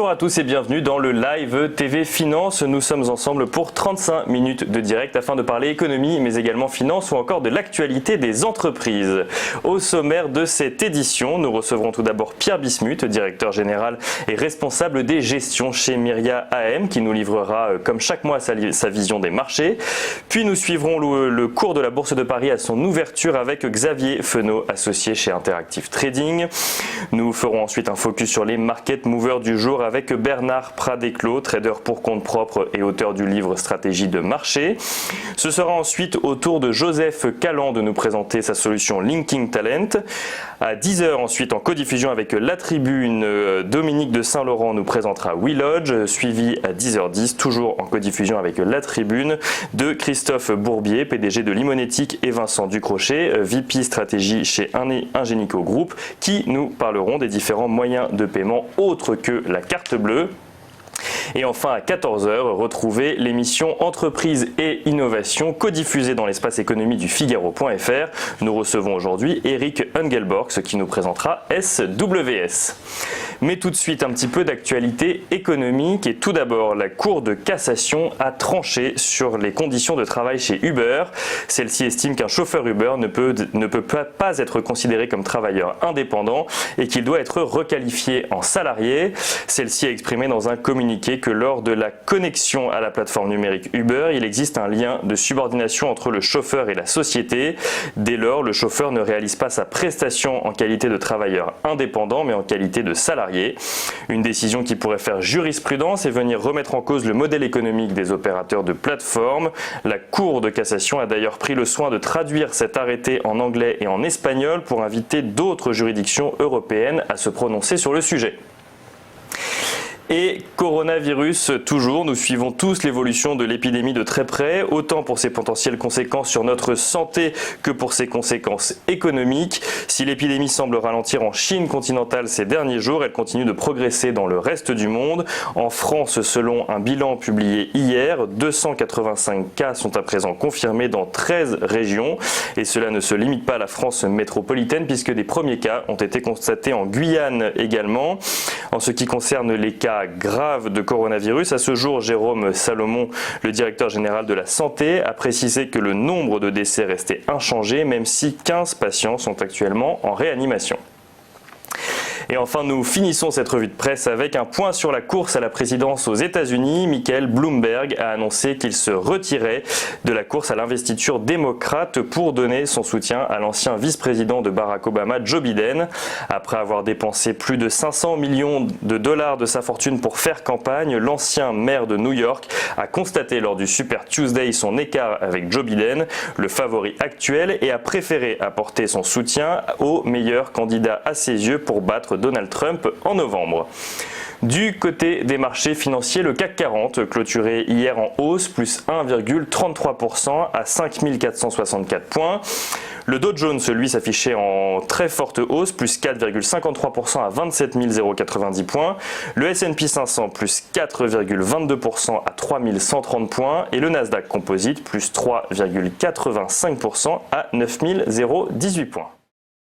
Bonjour à tous et bienvenue dans le live TV Finance. Nous sommes ensemble pour 35 minutes de direct afin de parler économie mais également finance ou encore de l'actualité des entreprises. Au sommaire de cette édition, nous recevrons tout d'abord Pierre Bismuth, directeur général et responsable des gestions chez Myria AM qui nous livrera comme chaque mois sa vision des marchés. Puis nous suivrons le cours de la Bourse de Paris à son ouverture avec Xavier Fenot, associé chez Interactive Trading. Nous ferons ensuite un focus sur les market movers du jour avec Bernard Pradeclos, trader pour compte propre et auteur du livre Stratégie de marché. Ce sera ensuite au tour de Joseph Calland de nous présenter sa solution Linking Talent. À 10h ensuite en codiffusion avec La Tribune, Dominique de Saint-Laurent nous présentera WeLodge, suivi à 10h10 toujours en codiffusion avec La Tribune de Christophe Bourbier, PDG de Limonétique, et Vincent Ducrochet, VP stratégie chez Ingenico Group, qui nous parleront des différents moyens de paiement autres que la carte bleue. Et enfin à 14h, retrouvez l'émission Entreprise et Innovation codiffusée dans l'espace économie du Figaro.fr. Nous recevons aujourd'hui Eric Engelborgs qui nous présentera SWS. Mais tout de suite un petit peu d'actualité économique et tout d'abord la Cour de cassation a tranché sur les conditions de travail chez Uber. Celle-ci estime qu'un chauffeur Uber ne peut pas être considéré comme travailleur indépendant et qu'il doit être requalifié en salarié. Celle-ci a exprimé dans un communiqué que lors de la connexion à la plateforme numérique Uber, il existe un lien de subordination entre le chauffeur et la société. Dès lors, le chauffeur ne réalise pas sa prestation en qualité de travailleur indépendant, mais en qualité de salarié. Une décision qui pourrait faire jurisprudence et venir remettre en cause le modèle économique des opérateurs de plateforme. La Cour de cassation a d'ailleurs pris le soin de traduire cet arrêté en anglais et en espagnol pour inviter d'autres juridictions européennes à se prononcer sur le sujet. Et coronavirus toujours, nous suivons tous l'évolution de l'épidémie de très près, autant pour ses potentielles conséquences sur notre santé que pour ses conséquences économiques. Si l'épidémie semble ralentir en Chine continentale ces derniers jours, elle continue de progresser dans le reste du monde. En France, selon un bilan publié hier, 285 cas sont à présent confirmés dans 13 régions. Et cela ne se limite pas à la France métropolitaine puisque des premiers cas ont été constatés en Guyane également. En ce qui concerne les cas grave de coronavirus, à ce jour, Jérôme Salomon, le directeur général de la santé, a précisé que le nombre de décès restait inchangé, même si 15 patients sont actuellement en réanimation. Et enfin, nous finissons cette revue de presse avec un point sur la course à la présidence aux États-Unis. Michael Bloomberg a annoncé qu'il se retirait de la course à l'investiture démocrate pour donner son soutien à l'ancien vice-président de Barack Obama, Joe Biden. Après avoir dépensé plus de 500 millions de dollars de sa fortune pour faire campagne, l'ancien maire de New York a constaté lors du Super Tuesday son écart avec Joe Biden, le favori actuel, et a préféré apporter son soutien au meilleur candidat à ses yeux pour battre Donald Trump en novembre. Du côté des marchés financiers, le CAC 40 clôturé hier en hausse, plus 1,33% à 5464 points. Le Dow Jones, lui, s'affichait en très forte hausse, plus 4,53% à 27 090 points. Le S&P 500, plus 4,22% à 3130 points. Et le Nasdaq Composite, plus 3,85% à 9018 points.